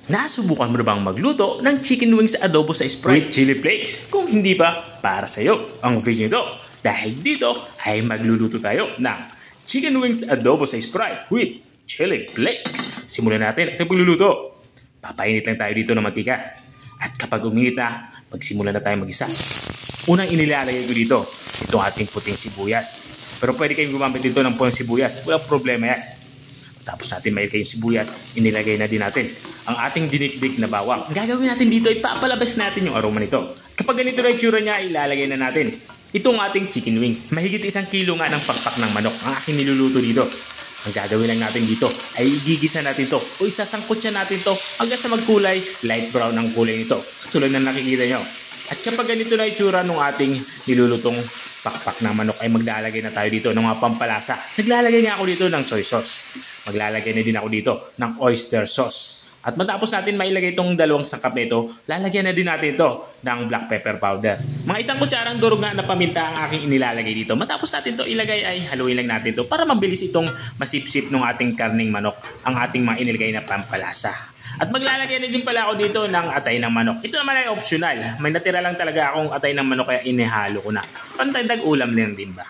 Nasubukan mo na bang magluto ng chicken wings adobo sa Sprite with chili flakes? Kung hindi pa, para sa'yo ang video nito. Dahil dito ay magluluto tayo ng chicken wings adobo sa Sprite with chili flakes. Simulan natin ang pagluluto. Papainit lang tayo dito ng mantika. At kapag uminit na, magsimula na tayo mag-isa. Unang inilalagay ko dito, itong ating puting sibuyas. Pero pwede kayong gumamit dito ng puting sibuyas. Walang problema yan. Tapos natin mailagay yung sibuyas, inilagay na din natin ang ating dinikdik na bawang. Ang gagawin natin dito ay papalabas natin yung aroma nito. Kapag ganito na yung tsura niya, ilalagay na natin itong ating chicken wings. Mahigit 1 kilo nga ng pakpak ng manok ang aking niluluto dito. Ang gagawin lang natin dito ay igigisa natin to o isasangkot siya natin to hanggang sa magkulay light brown ang kulay nito. Katulad na nakikita nyo. At kapag ganito na yung tsura ng ating nilulutong pakpak ng manok ay maglalagay na tayo dito ng mga pampalasa. Naglalagay nga ako dito ng soy sauce. Maglalagay na din ako dito ng oyster sauce. At matapos natin mailagay itong 2 sangkap nito, lalagyan na din natin ito ng black pepper powder. Mga 1 kutsarang durog nga na paminta ang aking inilalagay dito. Matapos natin ito ilagay ay haluin lang natin ito para mabilis itong masipsip ng ating karning manok ang ating mga inilagay na pampalasa. At maglalagay na din pala ako dito ng atay ng manok. Ito naman ay optional. May natira lang talaga akong atay ng manok kaya inihalo ko na. Pantadag ulam lang din ba?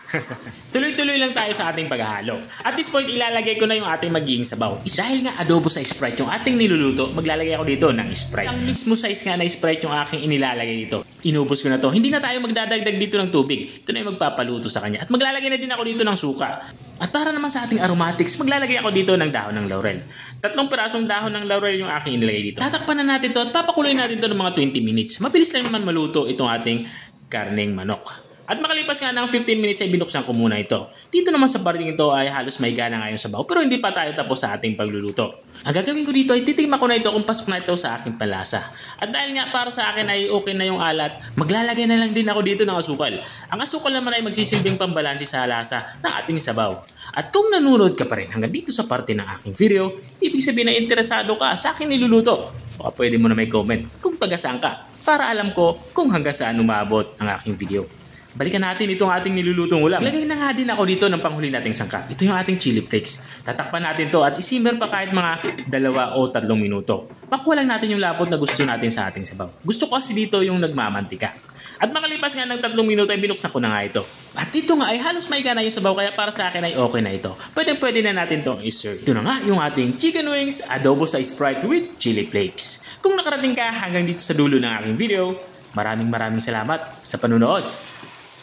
Tuloy-tuloy lang tayo sa ating paghahalo. At this point, ilalagay ko na yung ating magiging sabaw. Dahil nga adobo sa Sprite yung ating niluluto, maglalagay ako dito ng Sprite. Ang mismo size nga na Sprite yung aking inilalagay dito. Inubos ko na to. Hindi na tayo magdadagdag dito ng tubig. Ito na yung magpapaluto sa kanya. At maglalagay na din ako dito ng suka. At para naman sa ating aromatics, maglalagay ako dito ng dahon ng laurel. 3 pirasong dahon ng laurel yung aking inilagay dito. Tatakpan na natin to at papakuloy natin to ng mga 20 minutes. Mabilis lang naman maluto itong ating karneng manok. At makalipas nga ng 15 minutes ay binuksan ko muna ito. Dito naman sa parting ito ay halos may gana nga yung sabaw pero hindi pa tayo tapos sa ating pagluluto. Ang gagawin ko dito ay titigman ko na ito kung pasok na ito sa aking palasa. At dahil nga para sa akin ay okay na yung alat, maglalagay na lang din ako dito ng asukal. Ang asukal naman ay magsisilbing pambalansi sa lasa ng ating sabaw. At kung nanonood ka pa rin hanggang dito sa parte ng aking video, ibig sabihin na interesado ka sa aking niluluto. Baka pwede mo na may comment kung taga-saan ka para alam ko kung hanggang saan umabot ang aking video. Balikan natin itong ating nilulutong ulam. Lagay na nga din ako dito ng panghuli nating sangkap. Ito yung ating chili flakes. Tatakpan natin to at isimmer pa kahit mga 2 o 3 minuto. Makuha lang natin yung lapot na gusto natin sa ating sabaw. Gusto ko kasi dito yung nagmamantika. At makalipas nga ng 3 minuto ay binuksan ko na nga ito. At ito nga ay halos may gana yung sabaw kaya para sa akin ay okay na ito. Pwede na natin itong i-serve. Ito na nga yung ating chicken wings adobo sa Sprite with chili flakes. Kung nakarating ka hanggang dito sa dulo ng aking video, maraming salamat sa panunood.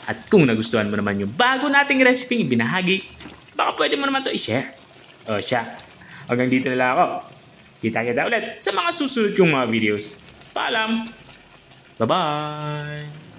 At kung nagustuhan mo naman yung bago nating recipe ibinahagi, baka pwede mo naman to i-share. O siya, hanggang dito na lang ako. Kita-kita ulit sa mga susunod kong mga videos. Paalam! Bye-bye!